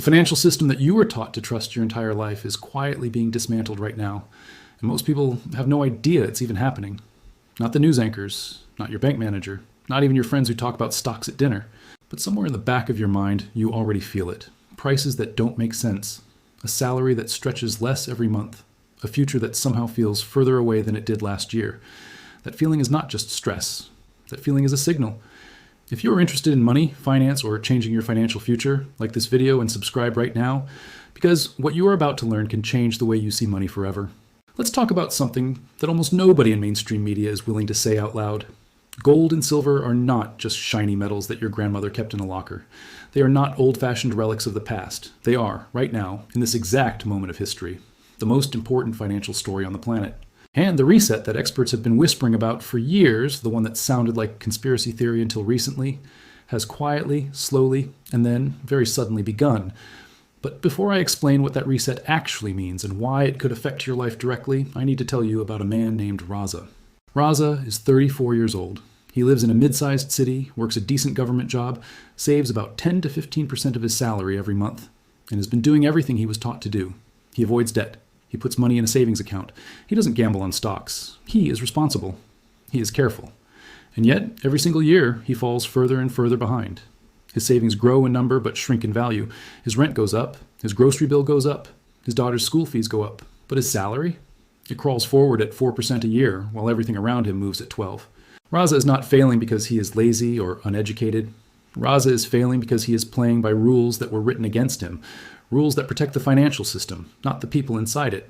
financial system that you were taught to trust your entire life is quietly being dismantled right now, and most people have no idea it's even happening. Not the news anchors, not your bank manager, not even your friends who talk about stocks at dinner. But somewhere in the back of your mind, you already feel it. Prices that don't make sense. A salary that stretches less every month. A future that somehow feels further away than it did last year. That feeling is not just stress. That feeling is a signal. If you are interested in money, finance, or changing your financial future, like this video and subscribe right now, because what you are about to learn can change the way you see money forever. Let's talk about something that almost nobody in mainstream media is willing to say out loud. Gold and silver are not just shiny metals that your grandmother kept in a locker. They are not old-fashioned relics of the past. They are, right now, in this exact moment of history, the most important financial story on the planet. And the reset that experts have been whispering about for years, the one that sounded like conspiracy theory until recently, has quietly, slowly, and then very suddenly begun. But before I explain what that reset actually means and why it could affect your life directly, I need to tell you about a man named Raza. Raza is 34 years old. He lives in a mid-sized city, works a decent government job, saves about 10 to 15% of his salary every month, and has been doing everything he was taught to do. He avoids debt. He puts money in a savings account. He doesn't gamble on stocks. He is responsible. He is careful. And yet, every single year, he falls further and further behind. His savings grow in number but shrink in value. His rent goes up. His grocery bill goes up. His daughter's school fees go up. But his salary? It crawls forward at 4% a year, while everything around him moves at 12%. Raza is not failing because he is lazy or uneducated. Raza is failing because he is playing by rules that were written against him, rules that protect the financial system, not the people inside it.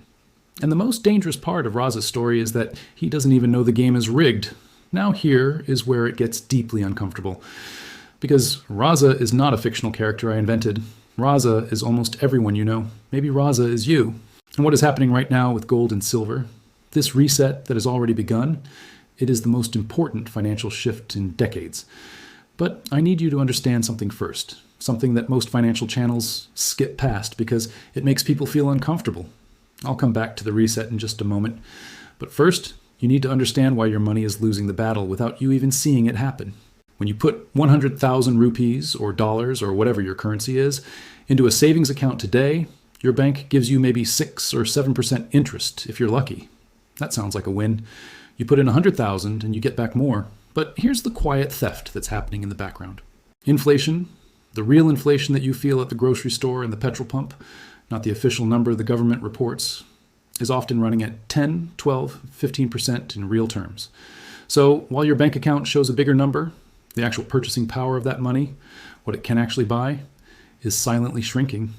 And the most dangerous part of Raza's story is that he doesn't even know the game is rigged. Now here is where it gets deeply uncomfortable. Because Raza is not a fictional character I invented. Raza is almost everyone you know. Maybe Raza is you. And what is happening right now with gold and silver, this reset that has already begun, it is the most important financial shift in decades. But I need you to understand something first, something that most financial channels skip past because it makes people feel uncomfortable. I'll come back to the reset in just a moment. But first, you need to understand why your money is losing the battle without you even seeing it happen. When you put 100,000 rupees or dollars or whatever your currency is into a savings account today, your bank gives you maybe 6 or 7% interest if you're lucky. That sounds like a win. You put in 100,000 and you get back more. But here's the quiet theft that's happening in the background. Inflation, the real inflation that you feel at the grocery store and the petrol pump, not the official number the government reports, is often running at 10, 12, 15% in real terms. So while your bank account shows a bigger number, the actual purchasing power of that money, what it can actually buy, is silently shrinking.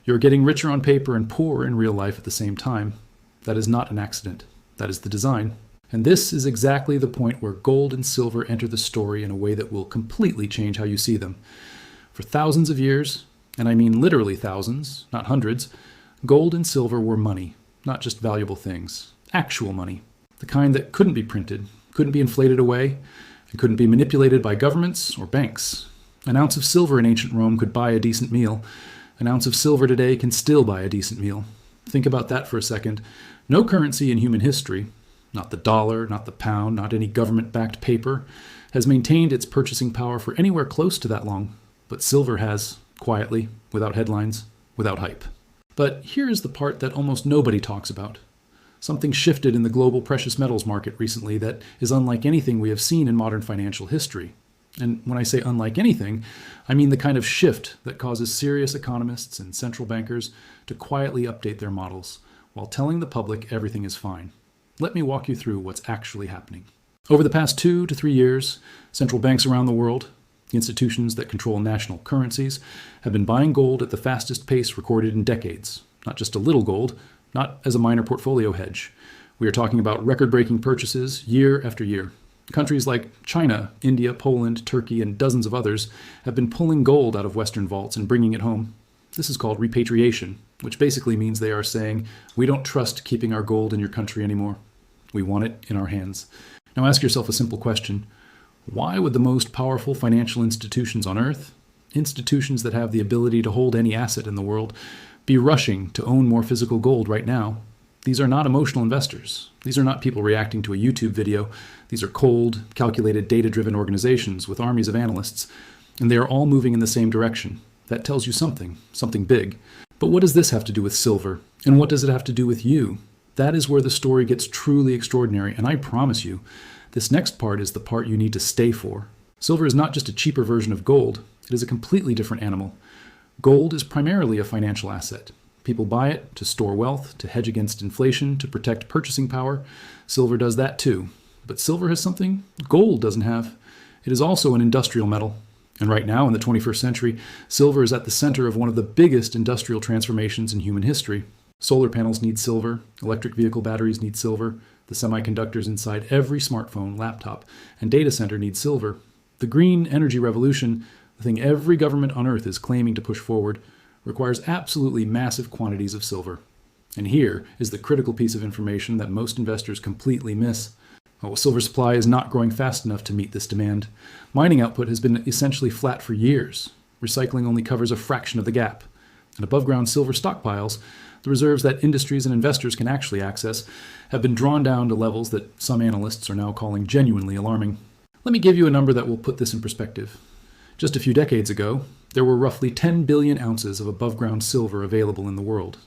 You're getting richer on paper and poorer in real life at the same time. That is not an accident. That is the design. And this is exactly the point where gold and silver enter the story in a way that will completely change how you see them. For thousands of years, and I mean literally thousands, not hundreds, gold and silver were money, not just valuable things. Actual money. The kind that couldn't be printed, couldn't be inflated away, and couldn't be manipulated by governments or banks. An ounce of silver in ancient Rome could buy a decent meal. An ounce of silver today can still buy a decent meal. Think about that for a second. No currency in human history, not the dollar, not the pound, not any government-backed paper, has maintained its purchasing power for anywhere close to that long. But silver has, quietly, without headlines, without hype. But here is the part that almost nobody talks about. Something shifted in the global precious metals market recently that is unlike anything we have seen in modern financial history. And when I say unlike anything, I mean the kind of shift that causes serious economists and central bankers to quietly update their models while telling the public everything is fine. Let me walk you through what's actually happening. Over the past 2 to 3 years, central banks around the world, the institutions that control national currencies, have been buying gold at the fastest pace recorded in decades. Not just a little gold, not as a minor portfolio hedge. We are talking about record-breaking purchases year after year. Countries like China, India, Poland, Turkey, and dozens of others have been pulling gold out of Western vaults and bringing it home. This is called repatriation, which basically means they are saying, we don't trust keeping our gold in your country anymore. We want it in our hands. Now ask yourself a simple question. Why would the most powerful financial institutions on earth, institutions that have the ability to hold any asset in the world, be rushing to own more physical gold right now? These are not emotional investors. These are not people reacting to a YouTube video. These are cold, calculated, data-driven organizations with armies of analysts, and they are all moving in the same direction. That tells you something big. But what does this have to do with silver? And what does it have to do with you? That is where the story gets truly extraordinary, and I promise you, this next part is the part you need to stay for. Silver is not just a cheaper version of gold, it is a completely different animal. Gold is primarily a financial asset. People buy it to store wealth, to hedge against inflation, to protect purchasing power. Silver does that too. But silver has something gold doesn't have. It is also an industrial metal. And right now, in the 21st century, silver is at the center of one of the biggest industrial transformations in human history. Solar panels need silver, electric vehicle batteries need silver, the semiconductors inside every smartphone, laptop, and data center need silver. The green energy revolution, the thing every government on Earth is claiming to push forward, requires absolutely massive quantities of silver. And here is the critical piece of information that most investors completely miss. Silver supply is not growing fast enough to meet this demand. Mining output has been essentially flat for years. Recycling only covers a fraction of the gap. And above-ground silver stockpiles, the reserves that industries and investors can actually access, have been drawn down to levels that some analysts are now calling genuinely alarming. Let me give you a number that will put this in perspective. Just a few decades ago, there were roughly 10 billion ounces of above-ground silver available in the world.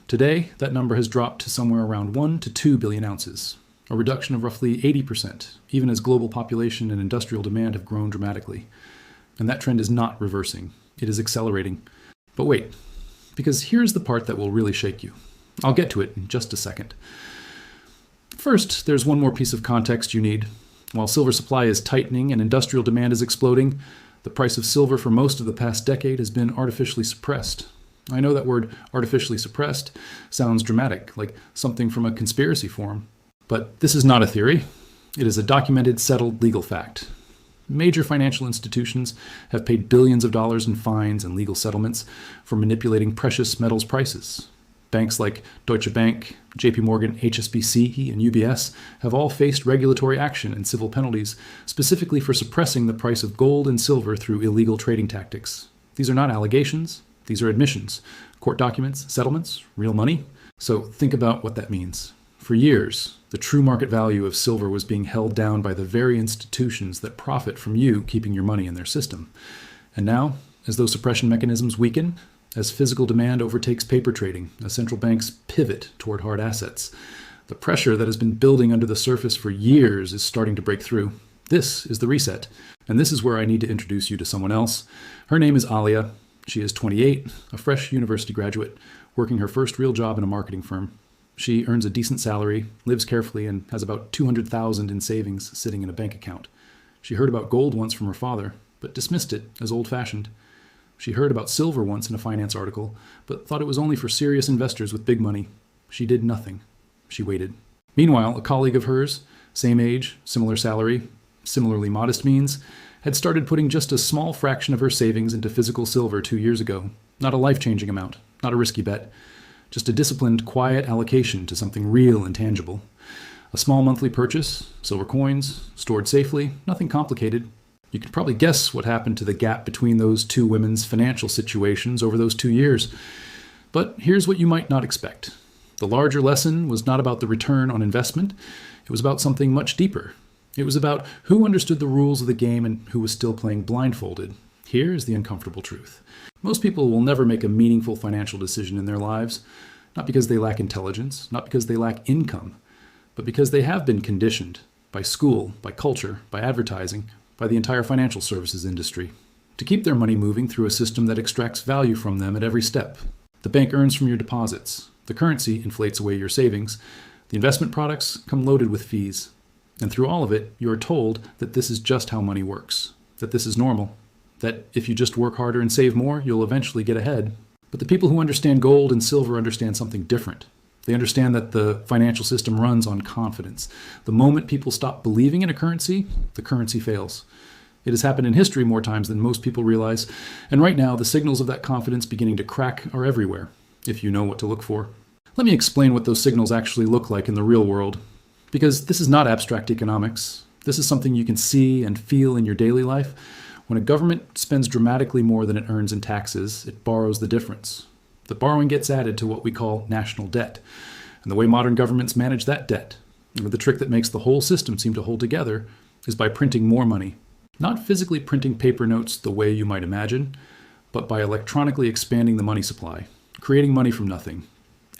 Today, that number has dropped to somewhere around 1 to 2 billion ounces, a reduction of roughly 80%, even as global population and industrial demand have grown dramatically. And that trend is not reversing. It is accelerating. But wait, because here's the part that will really shake you. I'll get to it in just a second. First, there's one more piece of context you need. While silver supply is tightening and industrial demand is exploding, the price of silver for most of the past decade has been artificially suppressed. I know that word artificially suppressed sounds dramatic, like something from a conspiracy forum. But this is not a theory. It is a documented, settled legal fact. Major financial institutions have paid billions of dollars in fines and legal settlements for manipulating precious metals prices. Banks like Deutsche Bank, JP Morgan, HSBC, and UBS have all faced regulatory action and civil penalties specifically for suppressing the price of gold and silver through illegal trading tactics. These are not allegations. These are admissions. Court documents, settlements, real money. So think about what that means. For years, the true market value of silver was being held down by the very institutions that profit from you keeping your money in their system. And now, as those suppression mechanisms weaken, as physical demand overtakes paper trading, as central banks pivot toward hard assets, the pressure that has been building under the surface for years is starting to break through. This is the reset. And this is where I need to introduce you to someone else. Her name is Alia. She is 28, a fresh university graduate, working her first real job in a marketing firm. She earns a decent salary, lives carefully, and has about $200,000 in savings sitting in a bank account. She heard about gold once from her father, but dismissed it as old-fashioned. She heard about silver once in a finance article, but thought it was only for serious investors with big money. She did nothing. She waited. Meanwhile, a colleague of hers, same age, similar salary, similarly modest means, had started putting just a small fraction of her savings into physical silver 2 years ago. Not a life-changing amount, not a risky bet. Just a disciplined, quiet allocation to something real and tangible. A small monthly purchase, silver coins, stored safely, nothing complicated. You could probably guess what happened to the gap between those two women's financial situations over those 2 years. But here's what you might not expect. The larger lesson was not about the return on investment. It was about something much deeper. It was about who understood the rules of the game and who was still playing blindfolded. Here is the uncomfortable truth. Most people will never make a meaningful financial decision in their lives, not because they lack intelligence, not because they lack income, but because they have been conditioned by school, by culture, by advertising, by the entire financial services industry, to keep their money moving through a system that extracts value from them at every step. The bank earns from your deposits. The currency inflates away your savings. The investment products come loaded with fees. And through all of it, you are told that this is just how money works, that this is normal, that if you just work harder and save more, you'll eventually get ahead. But the people who understand gold and silver understand something different. They understand that the financial system runs on confidence. The moment people stop believing in a currency, the currency fails. It has happened in history more times than most people realize, and right now the signals of that confidence beginning to crack are everywhere, if you know what to look for. Let me explain what those signals actually look like in the real world, because this is not abstract economics. This is something you can see and feel in your daily life. When a government spends dramatically more than it earns in taxes, it borrows the difference. The borrowing gets added to what we call national debt. And the way modern governments manage that debt, or the trick that makes the whole system seem to hold together, is by printing more money. Not physically printing paper notes the way you might imagine, but by electronically expanding the money supply, creating money from nothing.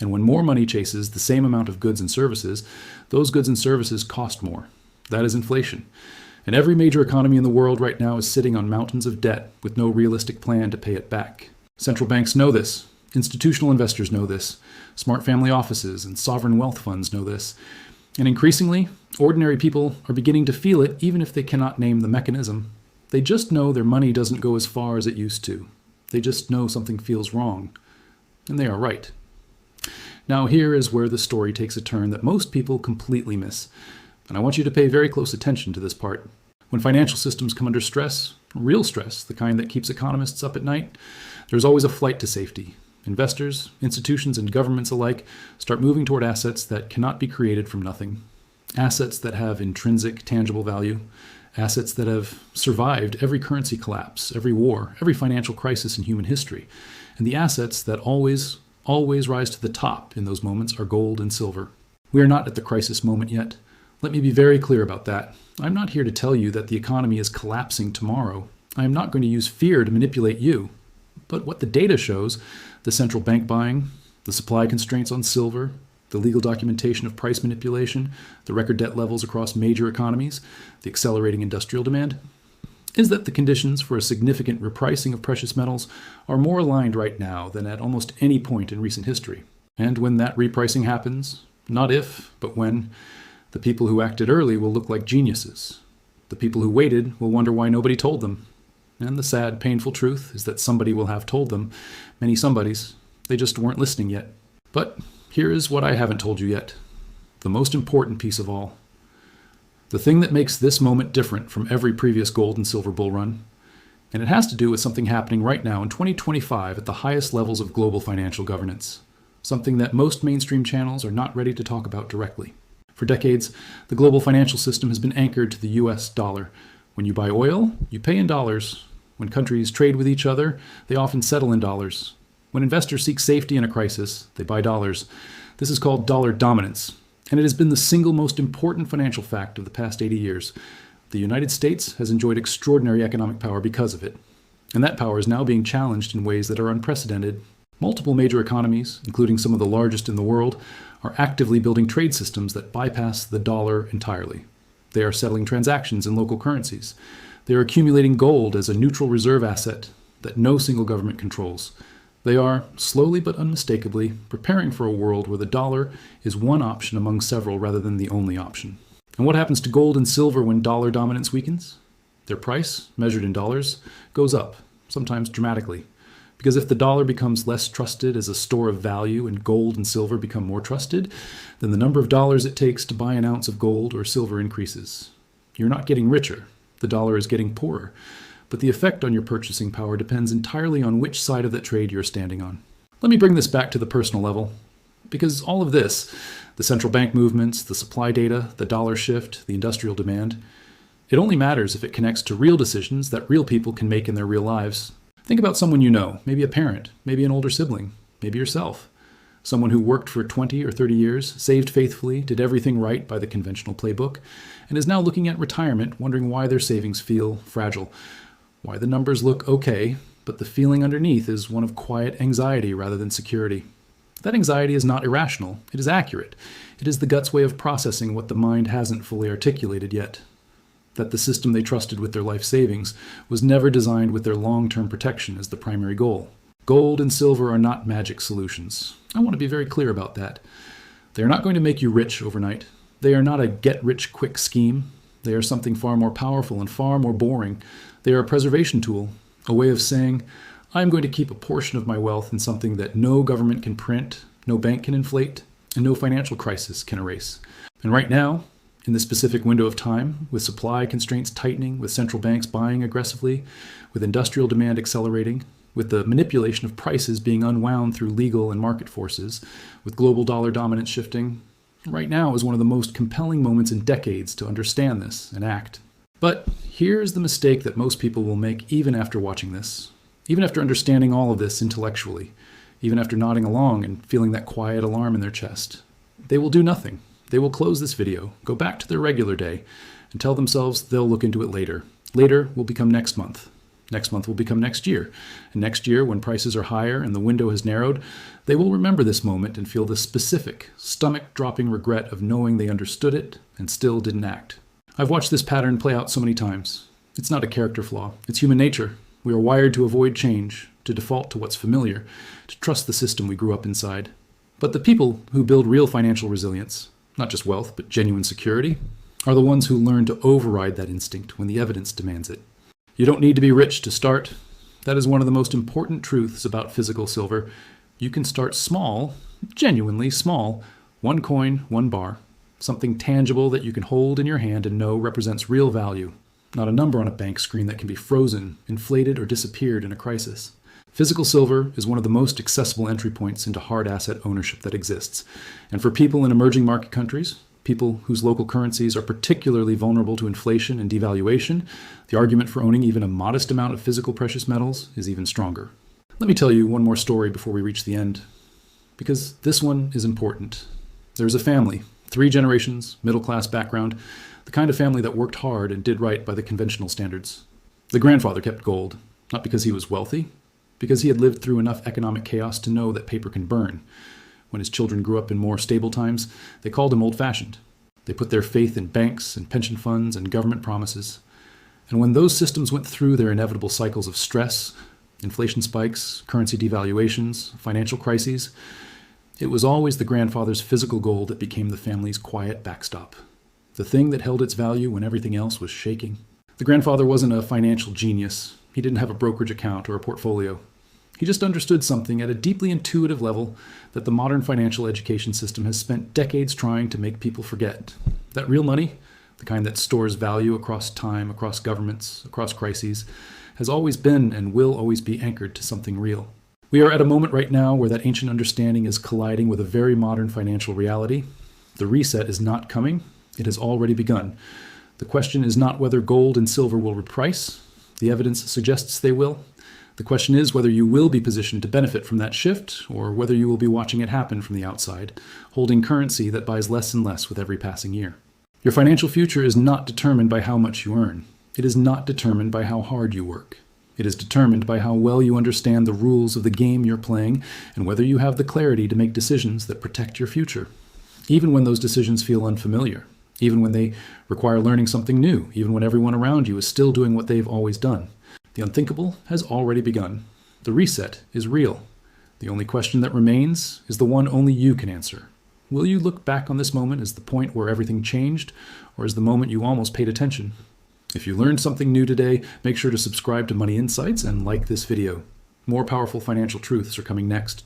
And when more money chases the same amount of goods and services, those goods and services cost more. That is inflation. And every major economy in the world right now is sitting on mountains of debt with no realistic plan to pay it back. Central banks know this. Institutional investors know this. Smart family offices and sovereign wealth funds know this. And increasingly, ordinary people are beginning to feel it even if they cannot name the mechanism. They just know their money doesn't go as far as it used to. They just know something feels wrong. And they are right. Now here is where the story takes a turn that most people completely miss. And I want you to pay very close attention to this part. When financial systems come under stress, real stress, the kind that keeps economists up at night, there's always a flight to safety. Investors, institutions, and governments alike start moving toward assets that cannot be created from nothing. Assets that have intrinsic, tangible value. Assets that have survived every currency collapse, every war, every financial crisis in human history. And the assets that always rise to the top in those moments are gold and silver. We are not at the crisis moment yet. Let me be very clear about that. I'm not here to tell you that the economy is collapsing tomorrow. I am not going to use fear to manipulate you. But what the data shows, the central bank buying, the supply constraints on silver, the legal documentation of price manipulation, the record debt levels across major economies, the accelerating industrial demand, is that the conditions for a significant repricing of precious metals are more aligned right now than at almost any point in recent history. And when that repricing happens, not if, but when, the people who acted early will look like geniuses. The people who waited will wonder why nobody told them. And the sad, painful truth is that somebody will have told them, many somebodies, they just weren't listening yet. But here is what I haven't told you yet. The most important piece of all. The thing that makes this moment different from every previous gold and silver bull run. And it has to do with something happening right now in 2025 at the highest levels of global financial governance. Something that most mainstream channels are not ready to talk about directly. For decades, the global financial system has been anchored to the US dollar. When you buy oil, you pay in dollars. When countries trade with each other, they often settle in dollars. When investors seek safety in a crisis, they buy dollars. This is called dollar dominance, and it has been the single most important financial fact of the past 80 years. The United States has enjoyed extraordinary economic power because of it, and that power is now being challenged in ways that are unprecedented. Multiple major economies, including some of the largest in the world, are actively building trade systems that bypass the dollar entirely. They are settling transactions in local currencies. They are accumulating gold as a neutral reserve asset that no single government controls. They are, slowly but unmistakably, preparing for a world where the dollar is one option among several rather than the only option. And what happens to gold and silver when dollar dominance weakens? Their price, measured in dollars, goes up, sometimes dramatically. Because if the dollar becomes less trusted as a store of value and gold and silver become more trusted, then the number of dollars it takes to buy an ounce of gold or silver increases. You're not getting richer. The dollar is getting poorer. But the effect on your purchasing power depends entirely on which side of that trade you're standing on. Let me bring this back to the personal level. Because all of this, the central bank movements, the supply data, the dollar shift, the industrial demand, it only matters if it connects to real decisions that real people can make in their real lives. Think about someone you know, maybe a parent, maybe an older sibling, maybe yourself. Someone who worked for 20 or 30 years, saved faithfully, did everything right by the conventional playbook, and is now looking at retirement, wondering why their savings feel fragile, why the numbers look okay, but the feeling underneath is one of quiet anxiety rather than security. That anxiety is not irrational, it is accurate. It is the gut's way of processing what the mind hasn't fully articulated yet. That the system they trusted with their life savings was never designed with their long-term protection as the primary goal. Gold and silver are not magic solutions. I want to be very clear about that. They are not going to make you rich overnight. They are not a get-rich-quick scheme. They are something far more powerful and far more boring. They are a preservation tool, a way of saying, I'm going to keep a portion of my wealth in something that no government can print, no bank can inflate, and no financial crisis can erase. And right now, in this specific window of time, with supply constraints tightening, with central banks buying aggressively, with industrial demand accelerating, with the manipulation of prices being unwound through legal and market forces, with global dollar dominance shifting, right now is one of the most compelling moments in decades to understand this and act. But here's the mistake that most people will make even after watching this, even after understanding all of this intellectually, even after nodding along and feeling that quiet alarm in their chest. They will do nothing. They will close this video, go back to their regular day, and tell themselves they'll look into it later. Later will become next month. Next month will become next year. And next year, when prices are higher and the window has narrowed, they will remember this moment and feel the specific, stomach-dropping regret of knowing they understood it and still didn't act. I've watched this pattern play out so many times. It's not a character flaw. It's human nature. We are wired to avoid change, to default to what's familiar, to trust the system we grew up inside. But the people who build real financial resilience, not just wealth, but genuine security, are the ones who learn to override that instinct when the evidence demands it. You don't need to be rich to start. That is one of the most important truths about physical silver. You can start small, genuinely small, 1 coin, 1 bar, something tangible that you can hold in your hand and know represents real value, not a number on a bank screen that can be frozen, inflated, or disappeared in a crisis. Physical silver is one of the most accessible entry points into hard asset ownership that exists. And for people in emerging market countries, people whose local currencies are particularly vulnerable to inflation and devaluation, the argument for owning even a modest amount of physical precious metals is even stronger. Let me tell you one more story before we reach the end, because this one is important. There's a family, 3 generations, middle-class background, the kind of family that worked hard and did right by the conventional standards. The grandfather kept gold, not because he was wealthy, because he had lived through enough economic chaos to know that paper can burn. When his children grew up in more stable times, they called him old-fashioned. They put their faith in banks and pension funds and government promises. And when those systems went through their inevitable cycles of stress, inflation spikes, currency devaluations, financial crises, it was always the grandfather's physical gold that became the family's quiet backstop, the thing that held its value when everything else was shaking. The grandfather wasn't a financial genius. He didn't have a brokerage account or a portfolio. He just understood something at a deeply intuitive level that the modern financial education system has spent decades trying to make people forget. That real money, the kind that stores value across time, across governments, across crises, has always been and will always be anchored to something real. We are at a moment right now where that ancient understanding is colliding with a very modern financial reality. The reset is not coming. It has already begun. The question is not whether gold and silver will reprice. The evidence suggests they will. The question is whether you will be positioned to benefit from that shift, or whether you will be watching it happen from the outside, holding currency that buys less and less with every passing year. Your financial future is not determined by how much you earn. It is not determined by how hard you work. It is determined by how well you understand the rules of the game you're playing and whether you have the clarity to make decisions that protect your future. Even when those decisions feel unfamiliar, even when they require learning something new, even when everyone around you is still doing what they've always done. The unthinkable has already begun. The reset is real. The only question that remains is the one only you can answer. Will you look back on this moment as the point where everything changed, or as the moment you almost paid attention? If you learned something new today, make sure to subscribe to Money Insights and like this video. More powerful financial truths are coming next.